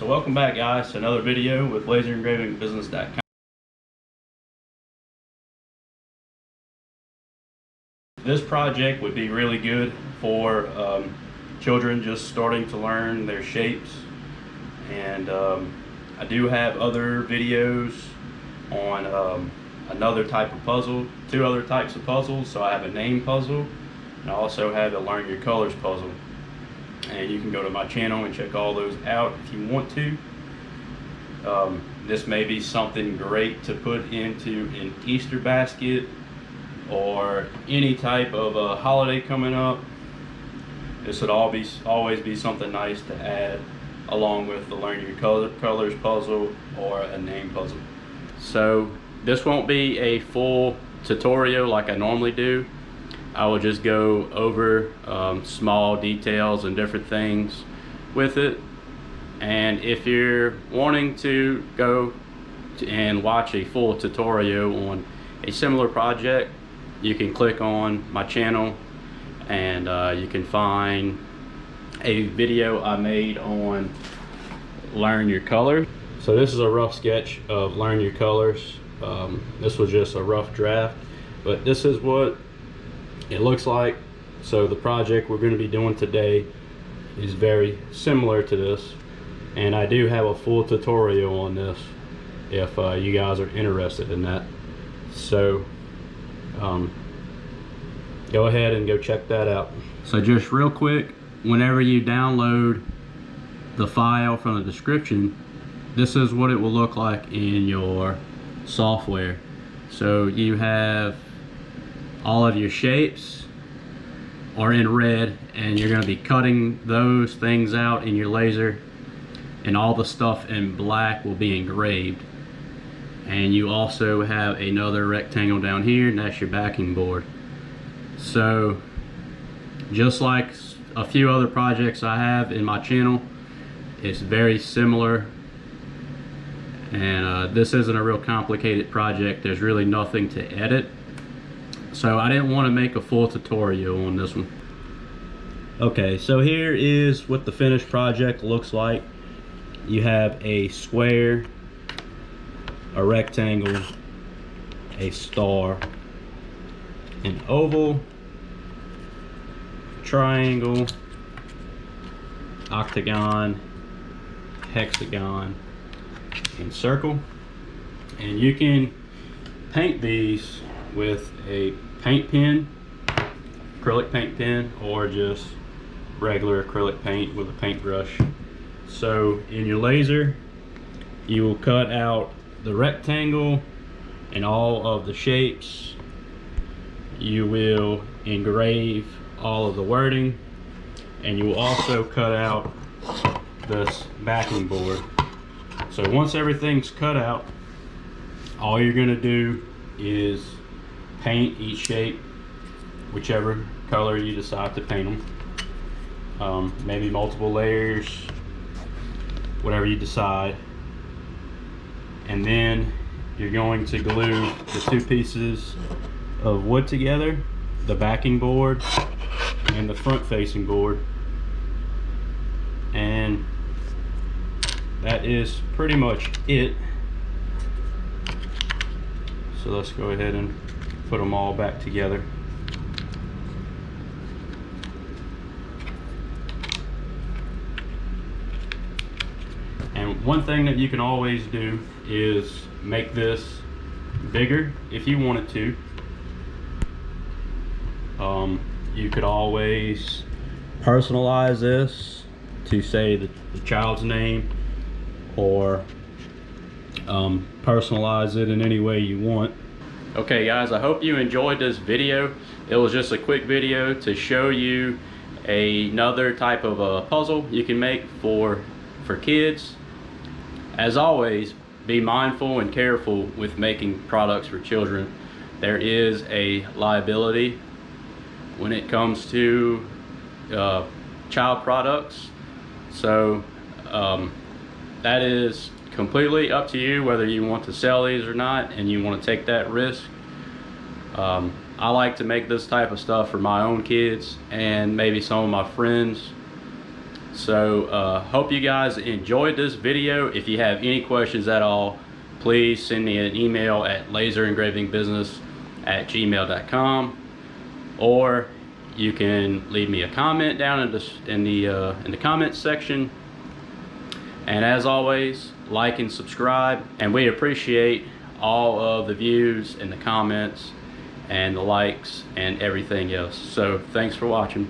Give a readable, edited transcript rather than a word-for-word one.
So welcome back, guys, to another video with laserengravingbusiness.com. This project would be really good for children just starting to learn their shapes, and I do have other videos on another type of puzzle, two other types of puzzles. So I have a name puzzle and I also have a learn your colors puzzle, and you can go to my channel and check all those out if you want to. This may be something great to put into an Easter basket or any type of a holiday coming up. This would always be something nice to add along with the learn your colors puzzle or a name puzzle. So this won't be a full tutorial like I normally do. I will just go over small details and different things with it. And if you're wanting to go and watch a full tutorial on a similar project, you can click on my channel and you can find a video I made on learn your colors. So this is a rough sketch of learn your colors. This was just a rough draft, but this is what it looks like. So the project we're going to be doing today is very similar to this, and I do have a full tutorial on this if you guys are interested in that. So go ahead and go check that out. So just real quick, whenever you download the file from the description, this is what it will look like in your software. So you have all of your shapes are in red, and you're going to be cutting those things out in your laser, and all the stuff in black will be engraved. And you also have another rectangle down here, and that's your backing board. So just like a few other projects I have in my channel, it's very similar. And this isn't a real complicated project. There's really nothing to edit, so I didn't want to make a full tutorial on this one. Okay, so here is what the finished project looks like. You have a square, a rectangle, a star, an oval, triangle, octagon, hexagon, and circle. And you can paint these with a paint pen, acrylic paint pen, or just regular acrylic paint with a paintbrush. So in your laser, you will cut out the rectangle and all of the shapes. You will engrave all of the wording, and you will also cut out this backing board. So once everything's cut out, all you're going to do is paint each shape, whichever color you decide to paint them. Maybe multiple layers, whatever you decide. And then you're going to glue the two pieces of wood together, the backing board and the front facing board. And that is pretty much it. So let's go ahead and put them all back together. And one thing that you can always do is make this bigger if you wanted to. You could always personalize this to say the child's name, or personalize it in any way you want. Okay guys, I hope you enjoyed this video. It was just a quick video to show you another type of a puzzle you can make for kids. As always, be mindful and careful with making products for children. There is a liability when it comes to child products. So that is completely up to you whether you want to sell these or not, and you want to take that risk. I like to make this type of stuff for my own kids and maybe some of my friends. So hope you guys enjoyed this video. If you have any questions at all, please send me an email at laserengravingbusiness@gmail.com, or you can leave me a comment down in the comments section. And as always, like and subscribe, and we appreciate all of the views and the comments and the likes and everything else. So thanks for watching.